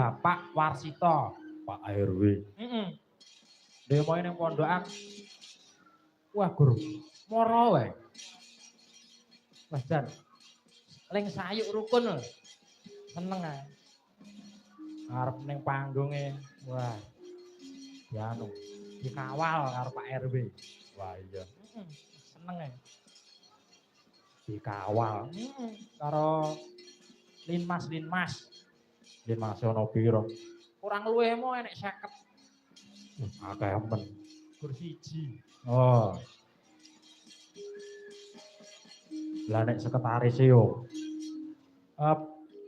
Bapak Warsito, Pak RW. Demo ning pondokan. Wah, Gur. Moro wae. Mas Jan. Ling sayuk rukun lho. Seneng ae. Arep ning panggunge. Wah. Ya anu. Dikawal karo Pak RW. Wah iya. Seneng ae. Dikawal. Karo Linmas. Linmas ono piro? Kurang luwih mo enek 50. Akeh men. Gur siji. Oh. Lah nek sekretaris yo.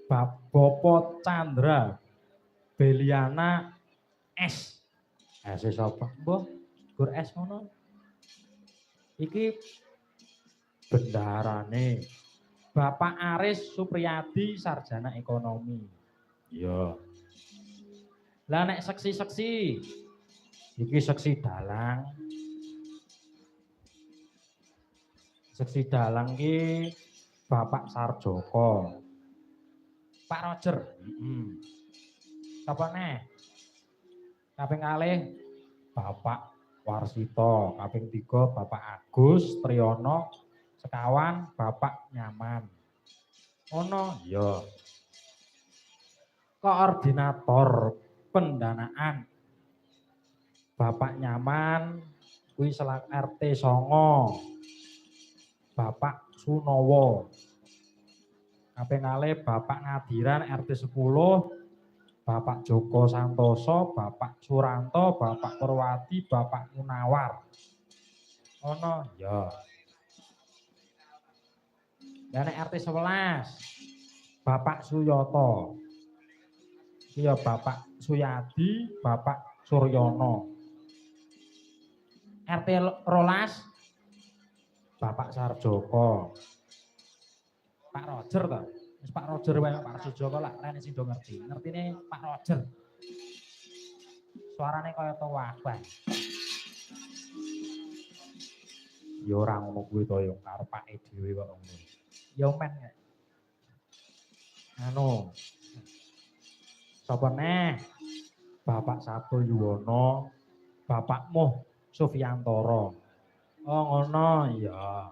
Bapak Chandra Beliana S. S sapa? Mbah, Gur S ngono. Iki bendarane Bapak Aris Supriyadi sarjana ekonomi. Iya. Lah nek seksi-seksi iki seksi dalang. Seksi dalang ki Bapak Sarjoko. Pak Roger. Sapa neh? Kaping kalih Bapak Warsito, kaping 3 Bapak Agus Triyono, sekawan Bapak Nyaman. Ono iya. Koordinator pendanaan Bapak Nyaman kuwi selaku RT Songo. Bapak Sunowo. Kaping kalih Bapak Ngadiran RT 10, Bapak Joko Santoso, Bapak Suranto, Bapak Purwadi, Bapak Munawar. Ono ya. Dan RT 11 Bapak Suyoto. Iya Bapak Suyadi, Bapak Suryono. RT 12 Bapak Sarjoko. Pak Roger toh. Wis Pak Roger wae Pak Sarjoko lah rene sing do ngerti. Ngertine Pak Roger. Suarane kaya to wabah. Ya ora ngono kuwi to ya karepake dhewe kok ngono. Ya men. Anu. Sapa neh? Bapak Sabo Yuwono, Bapak Muh Sufiantoro. Oh ngono ya.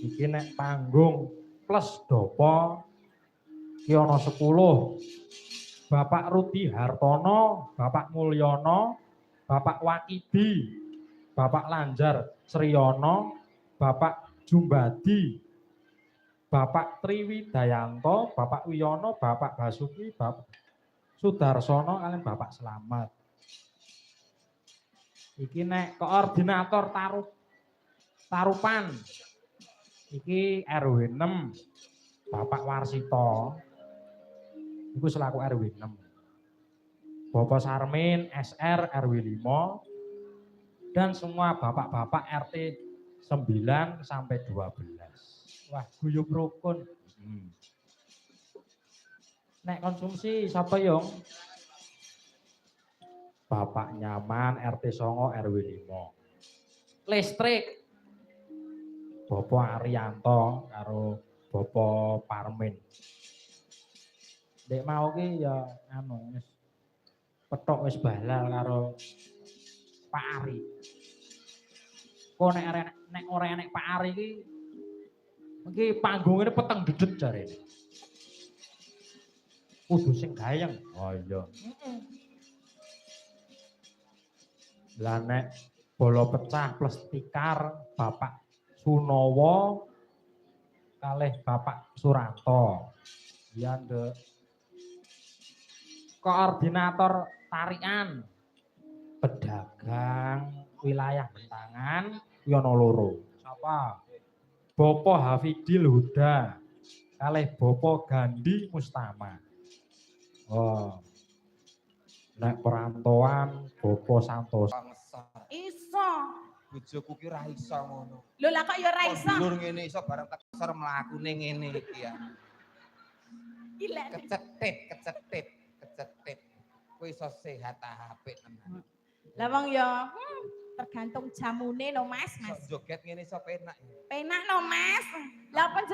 Iki nek panggung plus dopo ki ana 10. Bapak Rudi Hartono, Bapak Mulyono, Bapak Wakidi, Bapak Lanjar Sriyono, Bapak Jumbadi, Bapak Triwidayanto, Bapak Wiyono, Bapak Basuki, Bapak Sudarsono kalian Bapak Selamat. Iki nek koordinator tarupan. Iki RW 6 Bapak Warsito. Iku selaku RW 6. Bapak Sarmin SR RW 5 dan semua bapak-bapak RT 9 sampai 12. Wah, guyub rukun. Nek konsumsi sapa yong? Bapak Nyaman RT Songo RW 5. Listrik Bapak Arianto karo Bapak Parmin. Dek mau ki ya anu wis petok wis balal karo Pak Ari. Kok nek ora enek Pak Ari ki iki panggungane peteng dedet jarene. Kudu sing gayeng. Oh iya. Lah nek bola pecah plus tikar Bapak Sunowo kalih Bapak Suranto. Ya Nduk. Koordinator tarian pedagang wilayah Bentangan Yono Loro. Sapa? Bapak Hafidil Huda kalih Bapak Gandhi Mustama. Oh. Nek perantauan Bapak Santos. Iso. Bojoku ki ora iso ngono. Lho lah kok ya ora iso. Dulur ngene iso bareng tekser mlakune ngene iki ya. Gila. Kecetit. Kowe iso sehat apik tenan. Lah wong ya tergantung jamune lho Mas. Joget ngene iso penak. Penak lho Mas. Lah apa